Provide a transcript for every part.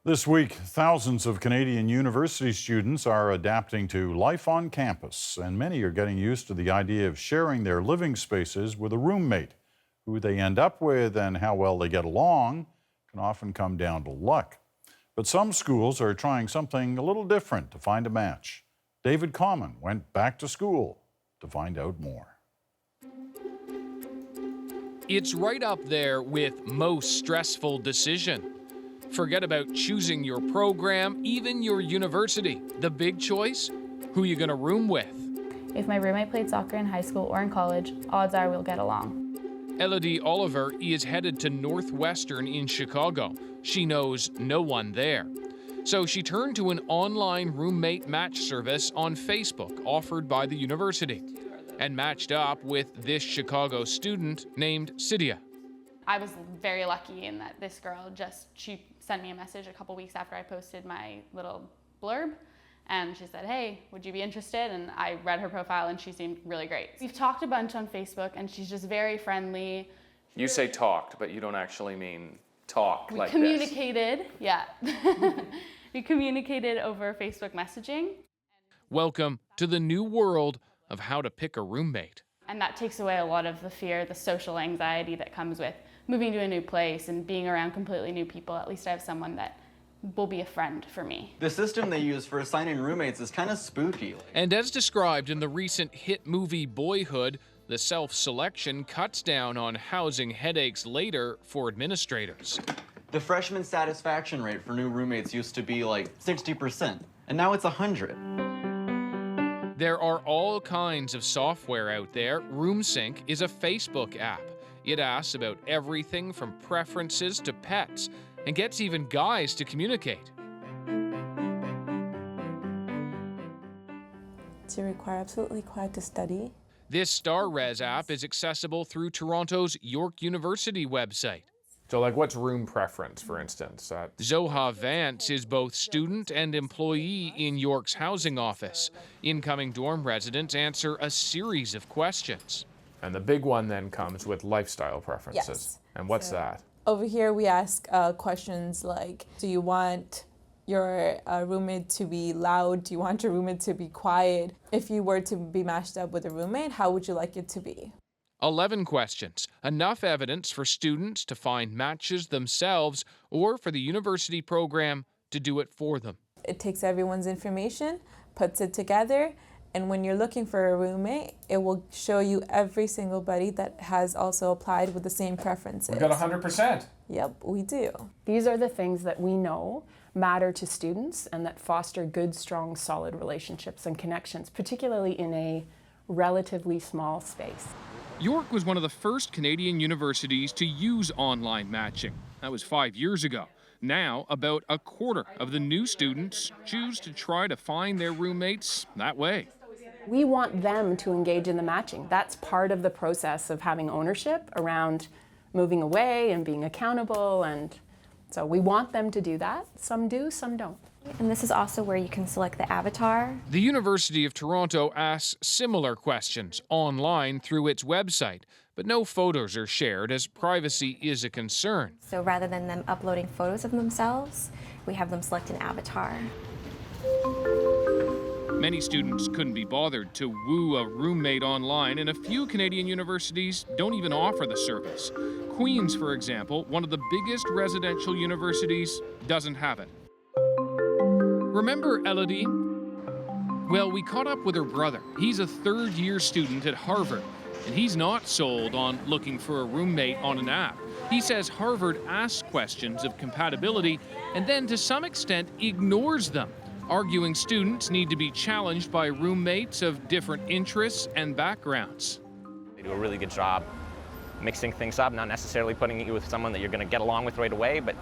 This week, thousands of Canadian university students are adapting to life on campus, and many are getting used to the idea of sharing their living spaces with a roommate. Who they end up with and how well they get along can often come down to luck. But some schools are trying something a little different to find a match. David Common went back to school to find out more. It's right up there with most stressful decision. Forget about choosing your program, even your university. The big choice? Who you gonna room with? If my roommate played soccer in high school or in college, odds are we'll get along. Elodie Oliver is headed to Northwestern in Chicago. She knows no one there. So she turned to an online roommate match service on Facebook offered by the university and matched up with this Chicago student named Sidia. I was very lucky in that this girl she sent me a message a couple weeks after I posted my little blurb, and she said, "Hey, would you be interested?" And I read her profile and she seemed really great. We've talked a bunch on Facebook and she's just very friendly. You say talked, but you don't actually mean talk like this. We communicated, yeah. We communicated over Facebook messaging. Welcome to the new world of how to pick a roommate. And that takes away a lot of the fear, the social anxiety that comes with moving to a new place and being around completely new people. At least I have someone that will be a friend for me. The system they use for assigning roommates is kind of spooky. And as described in the recent hit movie Boyhood, the self-selection cuts down on housing headaches later for administrators. The freshman satisfaction rate for new roommates used to be like 60%, and now it's 100. There are all kinds of software out there. RoomSync is a Facebook app. It asks about everything from preferences to pets and gets even guys to communicate. To require absolutely quiet to study. This StarRes app is accessible through Toronto's York University website. So like what's room preference, for instance? Zoha Vance is both student and employee in York's housing office. Incoming dorm residents answer a series of questions. And the big one then comes with lifestyle preferences. Yes. And what's that? Over here we ask questions like, do you want your roommate to be loud? Do you want your roommate to be quiet? If you were to be matched up with a roommate, how would you like it to be? 11 questions, enough evidence for students to find matches themselves or for the university program to do it for them. It takes everyone's information, puts it together, and when you're looking for a roommate, it will show you every single buddy that has also applied with the same preferences. We got 100%. Yep, we do. These are the things that we know matter to students and that foster good, strong, solid relationships and connections, particularly in a relatively small space. York was one of the first Canadian universities to use online matching. That was 5 years ago. Now, about a quarter of the new students choose to try to find their roommates that way. We want them to engage in the matching. That's part of the process of having ownership around moving away and being accountable, and so we want them to do that. Some do, some don't. And this is also where you can select the avatar. The University of Toronto asks similar questions online through its website, but no photos are shared as privacy is a concern. So rather than them uploading photos of themselves, we have them select an avatar. Many students couldn't be bothered to woo a roommate online, and a few Canadian universities don't even offer the service. Queen's, for example, one of the biggest residential universities, doesn't have it. Remember Elodie? Well, we caught up with her brother. He's a third-year student at Harvard, and he's not sold on looking for a roommate on an app. He says Harvard asks questions of compatibility and then, to some extent, ignores them, arguing students need to be challenged by roommates of different interests and backgrounds. They do a really good job mixing things up, not necessarily putting you with someone that you're going to get along with right away, but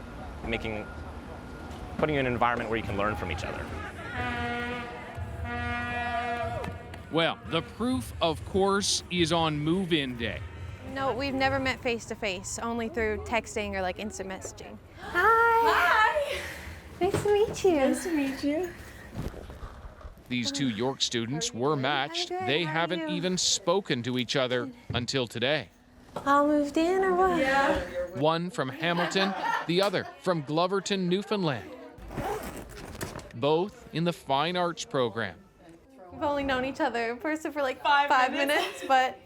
putting you in an environment where you can learn from each other. Well, the proof, of course, is on move-in day. No, we've never met face-to-face, only through texting or like instant messaging. Hi! Nice to meet you. Nice to meet you. These two York students were matched. They haven't even spoken to each other until today. All moved in or what? Yeah. One from Hamilton, the other from Gloverton, Newfoundland. both in the fine arts program. We've only known each other in person for like 5 minutes, but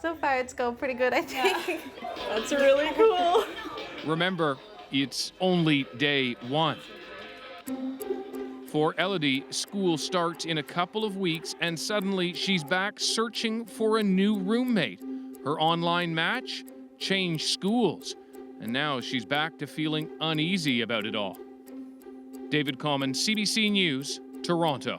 so far it's going pretty good, I think. That's really cool. Remember, it's only day one. For Elodie, school starts in a couple of weeks, and suddenly she's back searching for a new roommate. Her online match changed schools, and now she's back to feeling uneasy about it all. David Common, CBC News, Toronto.